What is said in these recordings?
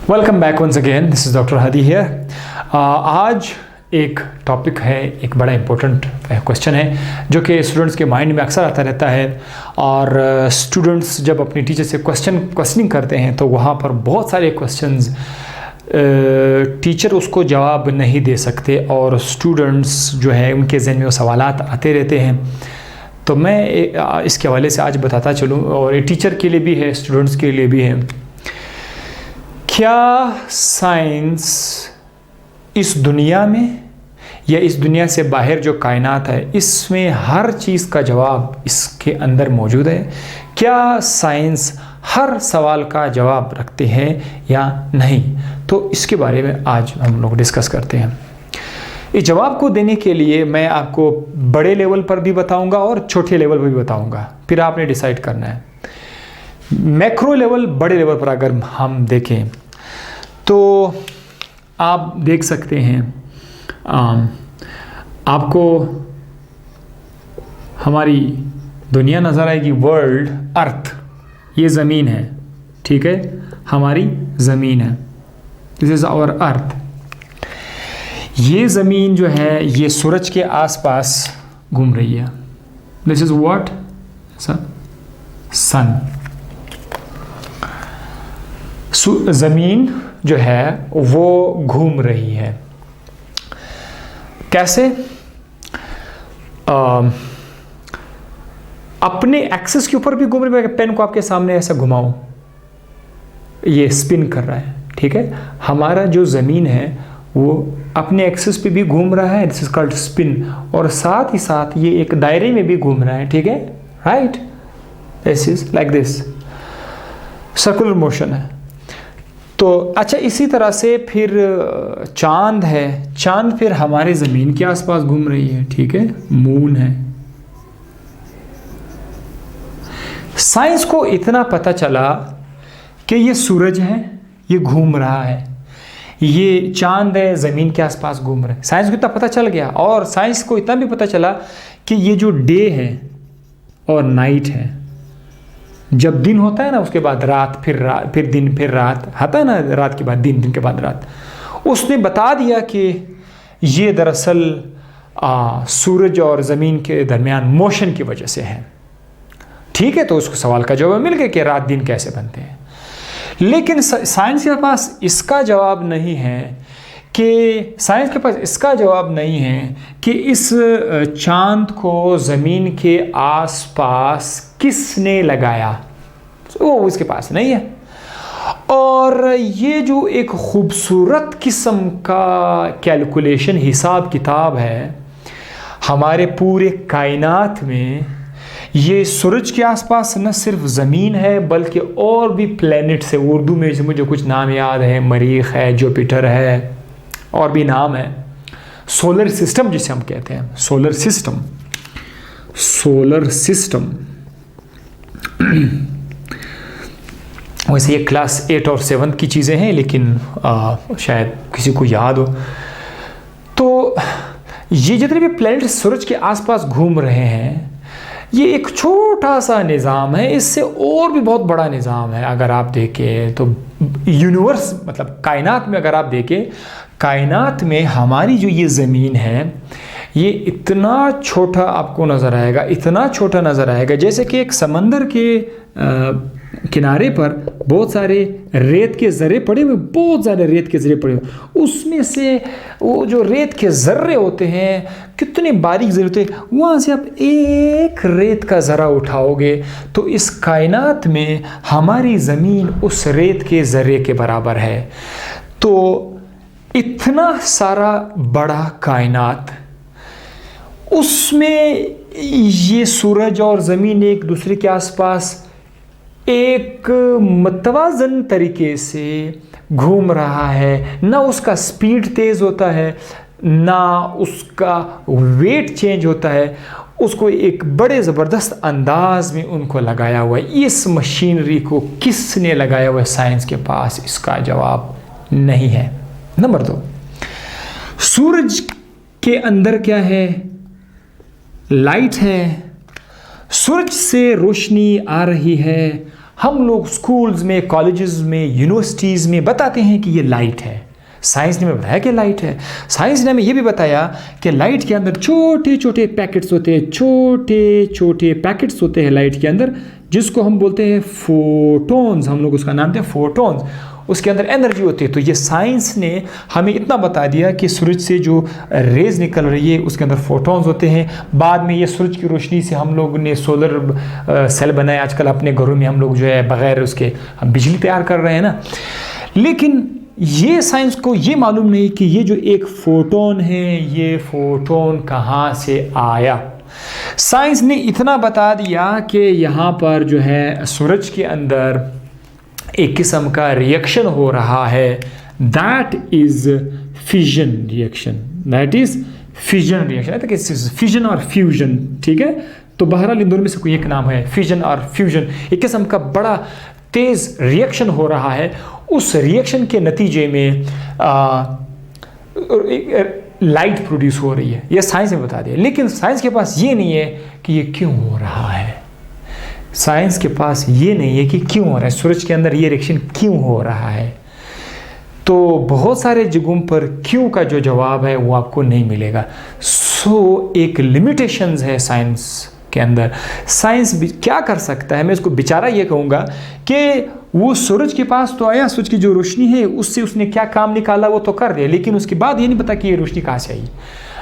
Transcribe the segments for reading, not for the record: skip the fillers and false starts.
Welcome back once again, this is doctor Hadi here. आज एक topic है, एक बड़ा इम्पोर्टेंट क्वेश्चन है जो कि स्टूडेंट्स के माइंड में अक्सर आता रहता है। और स्टूडेंट्स जब अपनी टीचर से क्वेश्चनिंग करते हैं तो वहाँ पर बहुत सारे क्वेश्चंस टीचर उसको जवाब नहीं दे सकते और स्टूडेंट्स जो है उनके ज़हन में वो सवालात आते रहते हैं। तो मैं इसके हवाले से आज बताता चलूँ, और ये टीचर के लिए भी है, स्टूडेंट्स के लिए भी है। क्या साइंस इस दुनिया में या इस दुनिया से बाहर जो कायनात है इसमें हर चीज़ का जवाब इसके अंदर मौजूद है? क्या साइंस हर सवाल का जवाब रखते हैं या नहीं? तो इसके बारे में आज हम लोग डिस्कस करते हैं। इस जवाब को देने के लिए मैं आपको बड़े लेवल पर भी बताऊंगा और छोटे लेवल पर भी बताऊंगा, फिर आपने डिसाइड करना है। मैक्रो लेवल, बड़े लेवल पर अगर हम देखें तो आप देख सकते हैं, आपको हमारी दुनिया नज़र आएगी। वर्ल्ड, अर्थ, ये ज़मीन है, ठीक है, हमारी ज़मीन है, दिस इज़ आवर अर्थ। ये ज़मीन जो है ये सूरज के आसपास घूम रही है। This is what? सन। ज़मीन जो है वो घूम रही है। कैसे? अपने एक्सिस के ऊपर भी घूम रही है। पेन को आपके सामने ऐसा घुमाऊं, ये स्पिन कर रहा है, ठीक है। हमारा जो ज़मीन है वो अपने एक्सिस पे भी घूम रहा है, दिस इज कॉल्ड स्पिन, और साथ ही साथ ये एक दायरे में भी घूम रहा है, ठीक है, right. This is like this, circular motion है। तो अच्छा, इसी तरह से फिर चांद है, चांद फिर हमारे ज़मीन के आसपास घूम रही है, ठीक है, मून है। साइंस को इतना पता चला कि ये सूरज है, ये घूम रहा है, ये चांद है, ज़मीन के आसपास घूम रहा है। साइंस को इतना पता चल गया, और साइंस को इतना भी पता चला कि ये जो डे है और नाइट है, जब दिन होता है ना उसके बाद रात, फिर दिन, फिर रात आता है ना, रात के बाद दिन, दिन के बाद रात, उसने बता दिया कि ये दरअसल सूरज और ज़मीन के दरमियान मोशन की वजह से है, ठीक है। तो उसको सवाल का जवाब मिल गया कि रात दिन कैसे बनते हैं। लेकिन साइंस के पास इसका जवाब नहीं है कि इस चांद को ज़मीन के आसपास किसने लगाया, वो इसके पास नहीं है। और ये जो एक खूबसूरत किस्म का कैलकुलेशन, हिसाब किताब है हमारे पूरे कायनात में, ये सूरज के आसपास न सिर्फ ज़मीन है बल्कि और भी प्लैनेट्स है। उर्दू में से मुझे कुछ नाम याद है, मरीख है, जुपिटर है, और भी नाम है। सोलर सिस्टम जिसे हम कहते हैं, सोलर सिस्टम वैसे ये क्लास 8 और 7 की चीज़ें हैं, लेकिन शायद किसी को याद हो। तो ये जितने भी प्लैनेट सूरज के आसपास घूम रहे हैं, ये एक छोटा सा निज़ाम है, इससे और भी बहुत बड़ा निज़ाम है। अगर आप देखें तो यूनिवर्स, मतलब कायनात में अगर आप देखें, कायनात में हमारी जो ये ज़मीन है ये इतना छोटा आपको नज़र आएगा, इतना छोटा नज़र आएगा जैसे कि एक समंदर के किनारे पर बहुत सारे रेत के ज़र्रे पड़े हुए, बहुत सारे रेत के ज़र्रे पड़े हुए, उसमें से वो जो रेत के ज़र्रे होते हैं कितने बारीक ज़र्रे होते हैं, वहाँ से आप एक रेत का ज़रा उठाओगे तो इस कायनात में हमारी ज़मीन उस रेत के ज़र्रे के बराबर है। तो इतना सारा बड़ा कायनात, उसमें ये सूरज और ज़मीन एक दूसरे के आसपास एक मतवाज़न तरीके से घूम रहा है। ना उसका स्पीड तेज़ होता है, ना उसका वेट चेंज होता है, उसको एक बड़े ज़बरदस्त अंदाज में उनको लगाया हुआ है। इस मशीनरी को किसने लगाया हुआ है? साइंस के पास इसका जवाब नहीं है। नंबर 2, सूरज के अंदर क्या है? लाइट है। सूरज से रोशनी आ रही है, हम लोग स्कूल्स में, कॉलेजेस में, यूनिवर्सिटीज़ में बताते हैं कि ये लाइट है। साइंस ने हमें बताया कि लाइट है। साइंस ने हमें ये भी बताया कि लाइट के अंदर छोटे छोटे पैकेट्स होते हैं, छोटे छोटे पैकेट्स होते हैं लाइट के अंदर, जिसको हम बोलते हैं फोटॉन्स। हम लोग उसका नाम दें फोटॉन्स। उसके अंदर एनर्जी होती है। तो ये साइंस ने हमें इतना बता दिया कि सूरज से जो रेज निकल रही है उसके अंदर फोटॉन्स होते हैं। बाद में ये सूरज की रोशनी से हम लोग ने सोलर सेल बनाए। आजकल अपने घरों में हम लोग जो है बगैर उसके हम बिजली तैयार कर रहे हैं ना। लेकिन ये साइंस को ये मालूम नहीं कि ये जो एक फोटोन है, ये फोटोन कहाँ से आया। साइंस ने इतना बता दिया कि यहाँ पर जो है सूरज के अंदर एक किस्म का रिएक्शन हो रहा है, that is fission reaction. That is fission reaction. I think it's fission और फ्यूजन, ठीक है। तो बहरहाल इन दोनों में से कोई एक नाम है, फिजन और फ्यूजन। एक किस्म का बड़ा तेज रिएक्शन हो रहा है। उस रिएक्शन के नतीजे में लाइट प्रोड्यूस हो रही है। यह साइंस ने बता दिया। लेकिन साइंस के पास ये नहीं है कि ये क्यों हो रहा है। साइंस के पास ये नहीं है कि क्यों हो रहा है, सूरज के अंदर ये रिएक्शन क्यों हो रहा है। तो बहुत सारे जगहों पर क्यों का जो जवाब है वो आपको नहीं मिलेगा। सो एक लिमिटेशंस है साइंस के अंदर। साइंस क्या कर सकता है, मैं इसको बेचारा ये कहूँगा कि वो सूरज के पास तो आया, सूरज की जो रोशनी है उससे उसने क्या काम निकाला वो तो कर दिया, लेकिन उसके बाद ये नहीं पता कि ये रोशनी कहाँ से आई।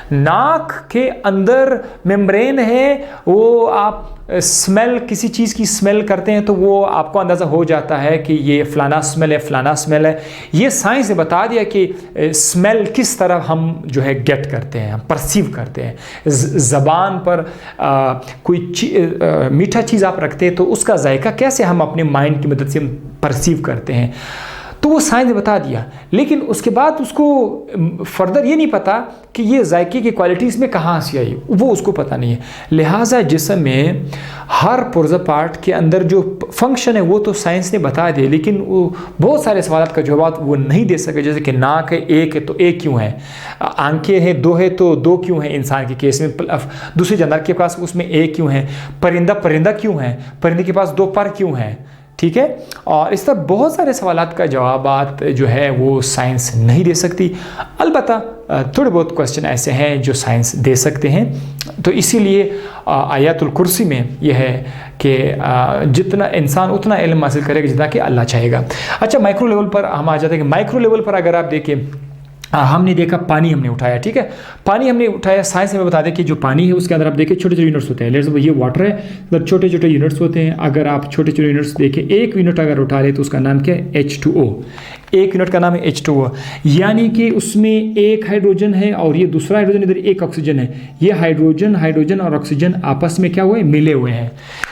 नाक के अंदर मेम्ब्रेन है, वो आप स्मेल, किसी चीज़ की स्मेल करते हैं तो वो आपको अंदाज़ा हो जाता है कि ये फ़लाना स्मेल है, फ़लाना स्मेल है। ये साइंस ने बता दिया कि स्मेल किस तरह हम जो है गेट करते हैं, हम परसीव करते हैं। ज़बान पर कोई मीठा चीज़ आप रखते हैं तो उसका जायका कैसे हम अपने माइंड की मदद से हम परसीव करते हैं। तो वो साइंस ने बता दिया, लेकिन उसके बाद उसको फर्दर ये नहीं पता कि ये जायके की क्वालिटी इसमें कहाँ से आई, वो उसको पता नहीं है। लिहाजा जिस्म में हर पुर्जा पार्ट के अंदर जो फंक्शन है वो तो साइंस ने बता दिया, लेकिन वो बहुत सारे सवालों का जवाब वो नहीं दे सके। जैसे कि नाक है, एक है तो एक क्यों है, आंखें हैं दो है तो दो क्यों है इंसान के केस में, दूसरे जानवर के पास उसमें एक क्यों है, परिंदा क्यों है, परिंदे के पास दो पर क्यों है, ठीक है। और इस तरह बहुत सारे सवालात का जवाबात जो है वो साइंस नहीं दे सकती। अलबत्ता थोड़े बहुत क्वेश्चन ऐसे हैं जो साइंस दे सकते हैं। तो इसीलिए आयतुल कुर्सी में यह है कि जितना इंसान उतना इल्म हासिल करेगा जितना कि अल्लाह चाहेगा। अच्छा, माइक्रो लेवल पर हम आ जाते हैं कि माइक्रो लेवल पर अगर आप देखें, हमने देखा पानी हमने उठाया, ठीक है, पानी हमने उठाया। साइंस हमें बता दें कि जो पानी है उसके अंदर आप देखें छोटे छोटे यूनिट्स होते हैं। लेट्स ये वाटर है, मतलब छोटे छोटे यूनिट्स होते हैं। अगर आप छोटे छोटे यूनिट्स देखें, एक यूनिट अगर उठा ले तो उसका नाम क्या है, H2O। एक यूनिट का नाम है H2O, यानी कि उसमें एक हाइड्रोजन है और ये दूसरा हाइड्रोजन, इधर एक ऑक्सीजन है। ये हाइड्रोजन और ऑक्सीजन आपस में क्या हुए, मिले हुए हैं।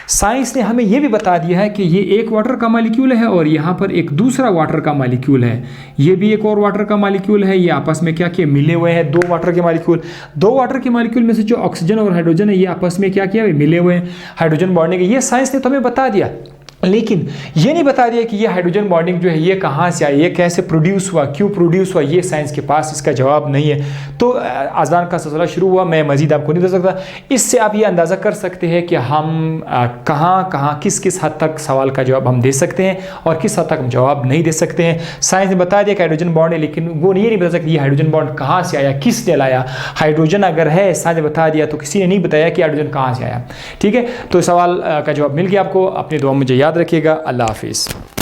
साइंस ने हमें यह भी बता दिया है कि ये एक वाटर का मॉलिक्यूल है और यहाँ पर एक दूसरा वाटर का मॉलिक्यूल है, ये भी एक और वाटर का मॉलिक्यूल है। ये आपस में क्या किया, मिले हुए हैं। दो वाटर के मॉलिक्यूल, दो वाटर के मॉलिक्यूल में से जो ऑक्सीजन और हाइड्रोजन है ये आपस में क्या किया, मिले हुए हैं, हाइड्रोजन बॉन्डिंग। ये साइंस ने तो हमें बता दिया, लेकिन ये नहीं बता दिया कि ये हाइड्रोजन बॉन्डिंग जो है ये कहाँ से आई, ये कैसे प्रोड्यूस हुआ, क्यों प्रोड्यूस हुआ। ये साइंस के पास इसका जवाब नहीं है। तो अज़ान का सिलसिला शुरू हुआ, मैं मज़ीद आपको नहीं बता सकता। इससे आप ये अंदाज़ा कर सकते हैं कि हम कहाँ किस हद तक सवाल का जवाब हम दे सकते हैं और किस हद तक हम जवाब नहीं दे सकते हैं। साइंस ने बता दिया कि हाइड्रोजन बॉन्ड है, लेकिन वो ये नहीं बता सकते ये हाइड्रोजन बॉन्ड कहाँ से आया, किसने लाया। हाइड्रोजन अगर है, साइंस ने बता दिया, तो किसी ने नहीं बताया कि हाइड्रोजन कहाँ से आया, ठीक है। तो सवाल का जवाब मिल गया आपको। अपनी दुआ मुझे याद रखिएगा। अल्लाह हाफिज़।